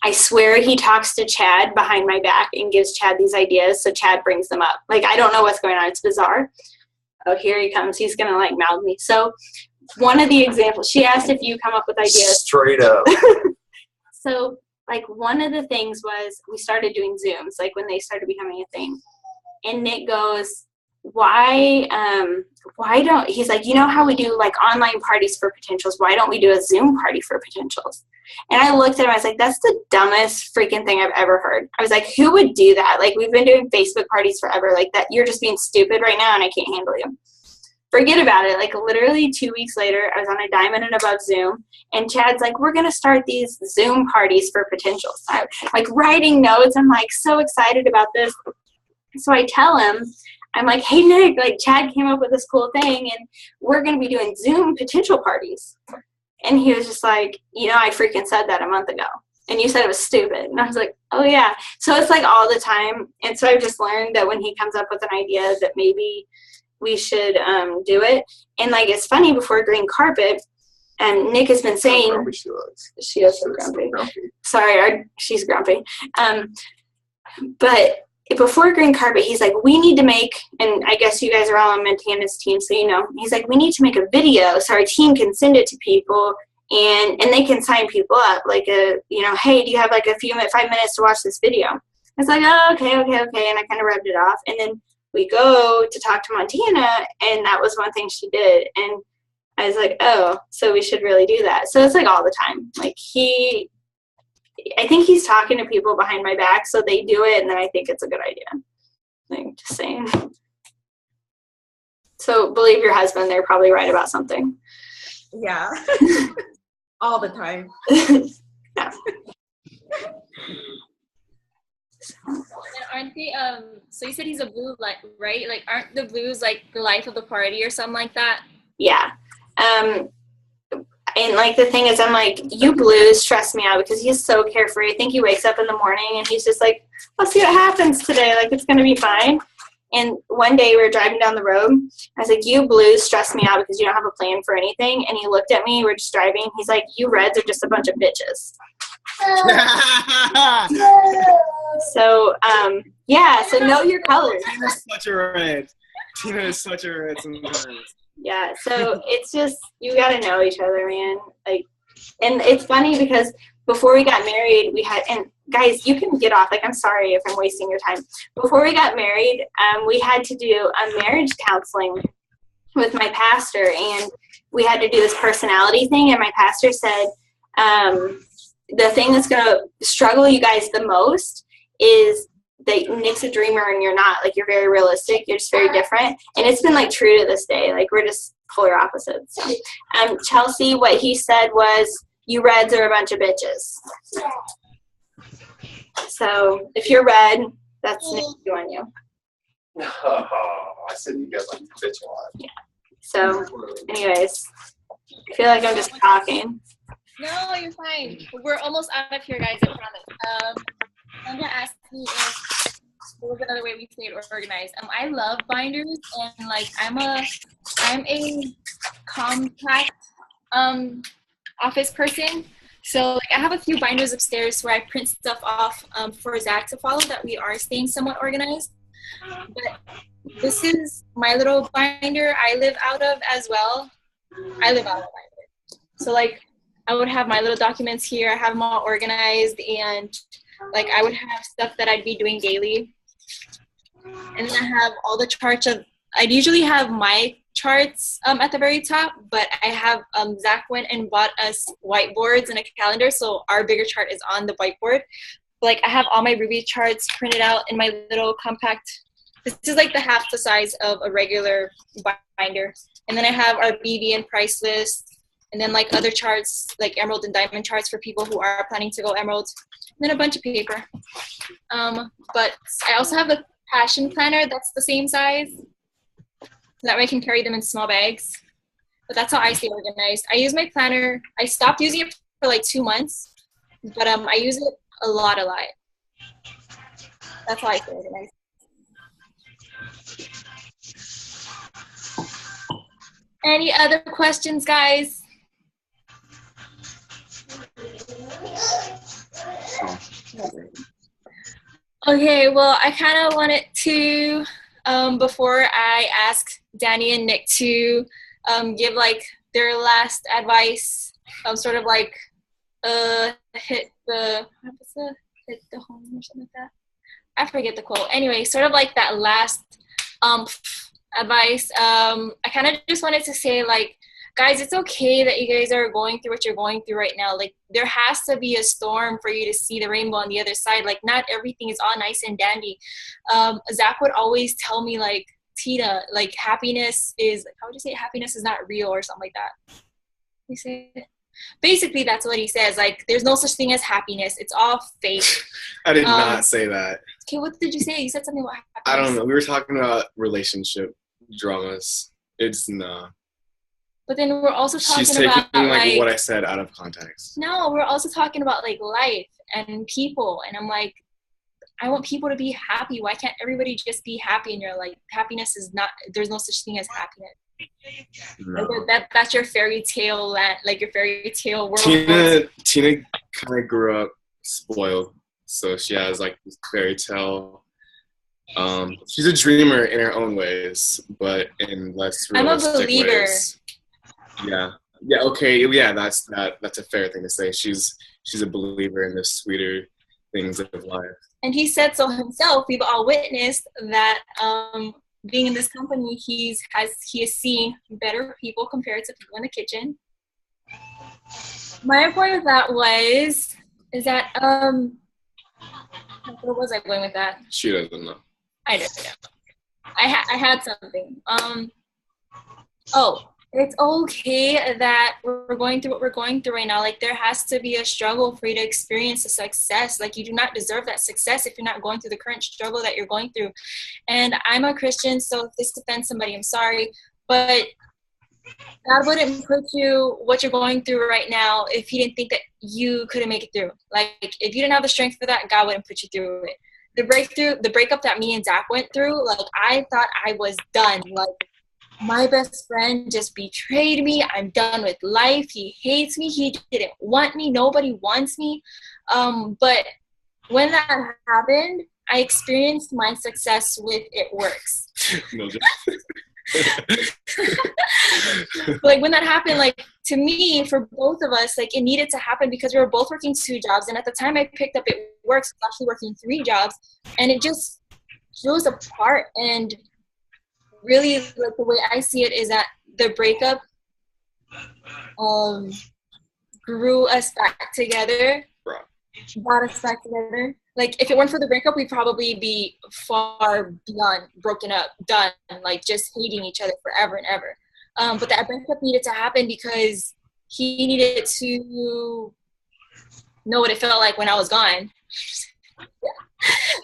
I swear he talks to Chad behind my back and gives Chad these ideas, so Chad brings them up. Like, I don't know what's going on. It's bizarre. Oh, here he comes. He's going to, like, mouth me. So one of the examples, she asked if you come up with ideas. Straight up. So, like, one of the things was we started doing Zooms, like, when they started becoming a thing. And Nick goes, why don't, he's like, you know how we do, like, online parties for potentials? Why don't we do a Zoom party for potentials? And I looked at him, I was like, that's the dumbest freaking thing I've ever heard. I was like, who would do that? Like, we've been doing Facebook parties forever. Like, that, you're just being stupid right now, and I can't handle you. Forget about it. Like, literally 2 weeks later, I was on a Diamond and Above Zoom, and Chad's like, we're going to start these Zoom parties for potentials. I'm, like, writing notes. I'm, like, so excited about this. So I tell him, I'm like, hey, Nick, like, Chad came up with this cool thing, and we're going to be doing Zoom potential parties. And he was just like, you know, I freaking said that a month ago. And you said it was stupid. And I was like, oh, yeah. So it's like all the time. And so I've just learned that when he comes up with an idea that maybe we should do it. And, like, it's funny, before Green Carpet, and Nick has been saying. Grumpy she was. She is so grumpy. Sorry, she's grumpy. But before Green Carpet, he's like, we need to make, and I guess you guys are all on Montana's team, so you know, he's like, we need to make a video so our team can send it to people and they can sign people up, like you know, hey, do you have like 5 minutes to watch this video? I was like, oh, okay, and I kind of rubbed it off, and then we go to talk to Montana, and that was one thing she did, and I was like, oh, so we should really do that. So it's like all the time, like I think he's talking to people behind my back, so they do it, and then I think it's a good idea. Like, just saying. So believe your husband, they're probably right about something. Yeah. All the time. Yeah. And aren't they, so you said he's a blue, like, right? Like, aren't the blues, like, the life of the party or something like that? Yeah. And, like, the thing is, I'm like, you blues stress me out because he's so carefree. I think he wakes up in the morning and he's just like, I'll see what happens today. Like, it's going to be fine. And one day we were driving down the road. I was like, you blues stress me out because you don't have a plan for anything. And he looked at me. We're just driving. He's like, you reds are just a bunch of bitches. So, yeah, so know your colors. Tina's such a red. Tina is such a red sometimes. Yeah, so it's just, you gotta know each other, man. Like, and it's funny because before we got married, we had, and guys, you can get off, like, I'm sorry if I'm wasting your time. Before we got married, we had to do a marriage counseling with my pastor, and we had to do this personality thing, and my pastor said, the thing that's gonna struggle you guys the most is that Nick's a dreamer and you're not. Like, you're very realistic, you're just very different, and it's been like true to this day. Like, we're just polar opposites. Chelsea, what he said was, you reds are a bunch of bitches. So if you're red, that's Nick on you. Oh, I said you guys like to bitch a lot. Yeah. So anyways, I feel like I'm just talking. No, you're fine. We're almost out of here, guys, I promise. Sandra asked me if there was another way we stayed organized. I love binders, and like I'm a compact office person. So like I have a few binders upstairs where I print stuff off for Zach to follow, that we are staying somewhat organized. But this is my little binder I live out of as well. I live out of a binder. So like I would have my little documents here, I have them all organized, and like I would have stuff that I'd be doing daily. And then I have all the charts of, I'd usually have my charts at the very top, but I have Zach went and bought us whiteboards and a calendar, so our bigger chart is on the whiteboard. Like I have all my Ruby charts printed out in my little compact, this is like the half the size of a regular binder. And then I have our BV and price list, and then like other charts, like emerald and diamond charts for people who are planning to go emerald, and then a bunch of paper. But I also have the passion planner that's the same size. That way I can carry them in small bags. But that's how I stay organized. I use my planner. I stopped using it for like 2 months, but I use it a lot. That's how I stay organized. Any other questions, guys? Okay, well, I kind of wanted to, before I ask Danny and Nick to give like their last advice, sort of like hit the home or something like that. I forget the quote. Anyway, sort of like that last advice. I kind of just wanted to say, like, guys, it's okay that you guys are going through what you're going through right now. Like, there has to be a storm for you to see the rainbow on the other side. Like, not everything is all nice and dandy. Zach would always tell me, like, Tina, like, happiness is, how would you say, happiness is not real or something like that? You say it? Basically, that's what he says. Like, there's no such thing as happiness. It's all fake. I did not say that. Okay, what did you say? You said something about happiness. I don't know. We were talking about relationship dramas. It's not. But then we're also talking She's taking about like what I said out of context. No, we're also talking about like life and people, and I'm like, I want people to be happy. Why can't everybody just be happy? And you're like, happiness is not. There's no such thing as happiness. No. Like that's your fairy tale land, like your fairy tale world. Tina kind of grew up spoiled, so she has like this fairy tale. She's a dreamer in her own ways, but in less realistic I'm a believer. ways. Yeah. Okay. Yeah, that's a fair thing to say. She's a believer in the sweeter things of life. And he said so himself. We've all witnessed that. Being in this company, he has seen better people compared to people in the kitchen. My point with that is that where was I going with that? She doesn't know. I don't know. I had something. It's okay that we're going through what we're going through right now. Like, there has to be a struggle for you to experience a success. Like, you do not deserve that success if you're not going through the current struggle that you're going through. And I'm a Christian, so if this offends somebody, I'm sorry. But God wouldn't put you what you're going through right now if he didn't think that you couldn't make it through. Like, if you didn't have the strength for that, God wouldn't put you through it. The breakup that me and Zach went through, like, I thought I was done. Like, my best friend just betrayed me. I'm done with life. He hates me. He didn't want me. Nobody wants me. But when that happened, I experienced my success with it works. No, Like when that happened, like to me, for both of us, like it needed to happen because we were both working 2 jobs. And at the time I picked up It Works, I was actually working 3 jobs. And it just shows apart. And really, like the way I see it is that the breakup grew us back together, brought us back together. Like if it weren't for the breakup, we'd probably be far beyond broken up, done, like just hating each other forever and ever. But that breakup needed to happen because he needed to know what it felt like when I was gone.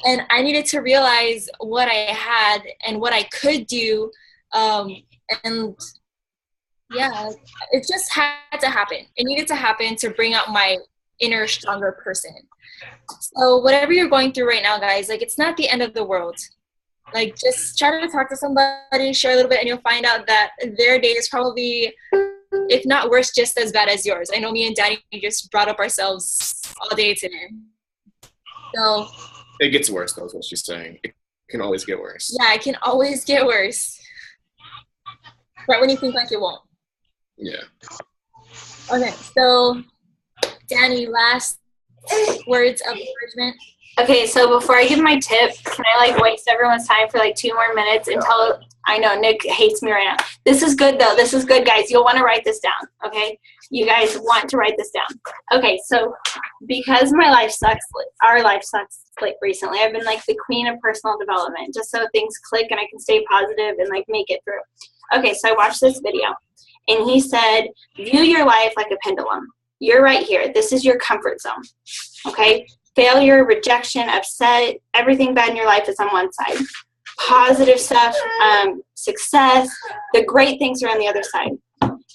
And I needed to realize what I had and what I could do. And yeah, it just had to happen. It needed to happen to bring out my inner stronger person. So whatever you're going through right now, guys, like it's not the end of the world. Like just try to talk to somebody, share a little bit, and you'll find out that their day is probably, if not worse, just as bad as yours. I know me and Danny just brought up ourselves all day today. So it gets worse, though, is what she's saying. It can always get worse. yeah, it can always get worse. Right when you think like it won't. Yeah. Okay, so Danny, last words of encouragement. Okay, so before I give my tip, can I like waste everyone's time for like 2 more minutes and tell, I know Nick hates me right now. This is good though. This is good, guys. You'll want to write this down, okay? You guys want to write this down. Okay, so because my life sucks, our life sucks like recently, I've been like the queen of personal development just so things click and I can stay positive and like make it through. Okay, so I watched this video and he said, view your life like a pendulum. You're right here. This is your comfort zone, okay? Failure, rejection, upset, everything bad in your life is on one side. Positive stuff, success, the great things are on the other side.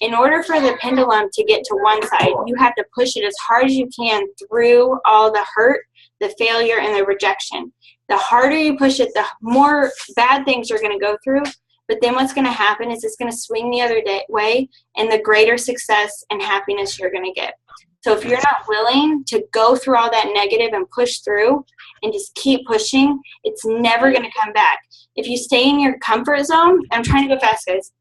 In order for the pendulum to get to one side, you have to push it as hard as you can through all the hurt, the failure, and the rejection. The harder you push it, the more bad things you're going to go through. But then what's going to happen is it's going to swing the other way, and the greater success and happiness you're going to get. So if you're not willing to go through all that negative and push through and just keep pushing, it's never going to come back. If you stay in your comfort zone, I'm trying to go fast, guys.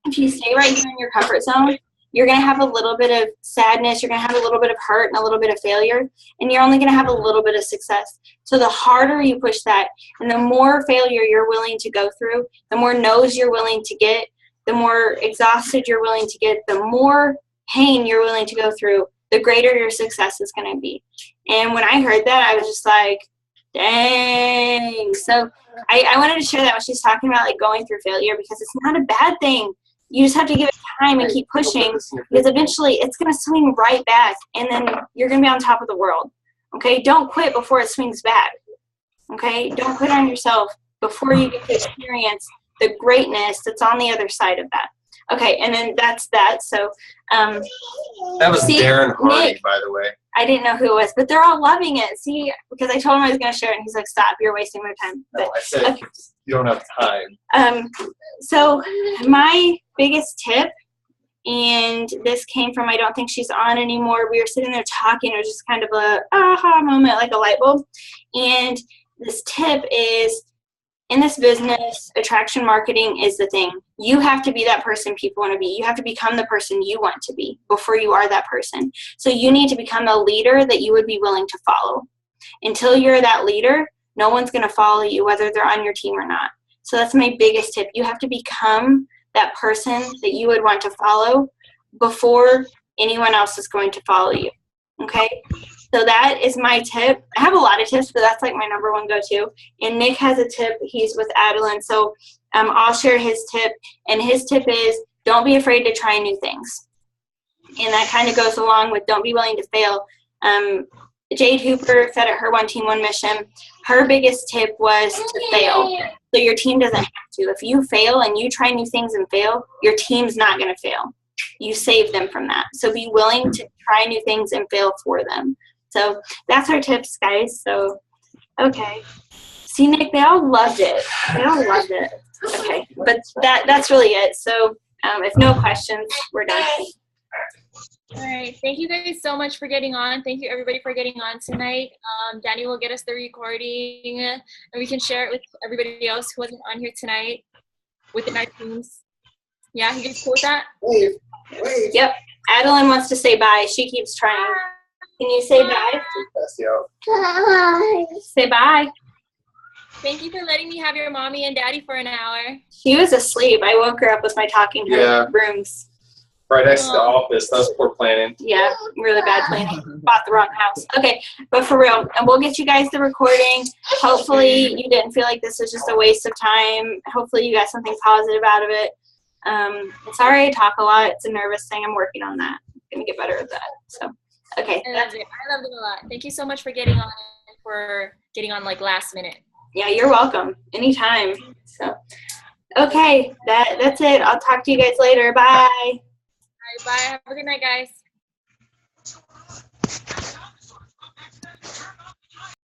If you stay right here in your comfort zone, you're going to have a little bit of sadness, you're going to have a little bit of hurt and a little bit of failure, and you're only going to have a little bit of success. So the harder you push that, and the more failure you're willing to go through, the more no's you're willing to get, the more exhausted you're willing to get, the more pain you're willing to go through, the greater your success is going to be. And when I heard that, I was just like, dang. So I wanted to share that when she's talking about like going through failure, because it's not a bad thing. You just have to give it time and keep pushing, because eventually it's going to swing right back, and then you're going to be on top of the world. Okay? Don't quit before it swings back. Okay? Don't quit on yourself before you get to experience the greatness that's on the other side of that. Okay, and then that's that. So that was Darren Hardy, Nick, by the way. I didn't know who it was, but they're all loving it. See, because I told him I was going to share it, and he's like, "Stop! You're wasting my time." No, I said okay. You don't have time. So my biggest tip, and this came from, I don't think she's on anymore. We were sitting there talking. It was just kind of a aha moment, like a light bulb. And this tip is, in this business, attraction marketing is the thing. You have to be that person people want to be. You have to become the person you want to be before you are that person. So you need to become the leader that you would be willing to follow. Until you're that leader, no one's going to follow you, whether they're on your team or not. So that's my biggest tip. You have to become that person that you would want to follow before anyone else is going to follow you. Okay? So that is my tip. I have a lot of tips, but that's like my number one go-to. And Nick has a tip. He's with Adeline. So I'll share his tip. And his tip is, don't be afraid to try new things. And that kind of goes along with don't be willing to fail. Jade Hooper said at her One Team, One Mission, her biggest tip was to fail. So your team doesn't have to. If you fail and you try new things and fail, your team's not going to fail. You save them from that. So be willing to try new things and fail for them. So that's our tips, guys. So, okay. See, Nick, they all loved it. They all loved it. Okay, but that's really it. So if no questions, we're done. All right. Thank you guys so much for getting on. Thank you everybody for getting on tonight. Danny will get us the recording and we can share it with everybody else who wasn't on here tonight within our teams. Yeah, you guys cool with that? Wave. Yep. Adeline wants to say bye. She keeps trying. Can you say bye? Say bye. Thank you for letting me have your mommy and daddy for an hour. She was asleep. I woke her up with my talking rooms. Right next to the office. That was poor planning. Yeah, really bad planning. Bought the wrong house. Okay, but for real, and we'll get you guys the recording. Hopefully you didn't feel like this was just a waste of time. Hopefully you got something positive out of it. Sorry I talk a lot. It's a nervous thing. I'm working on that. I'm going to get better at that. So, okay. I loved it a lot. Thank you so much for getting on like last minute. Yeah, you're welcome. Anytime. So, okay, that's it. I'll talk to you guys later. Bye. All right, bye. Have a good night, guys.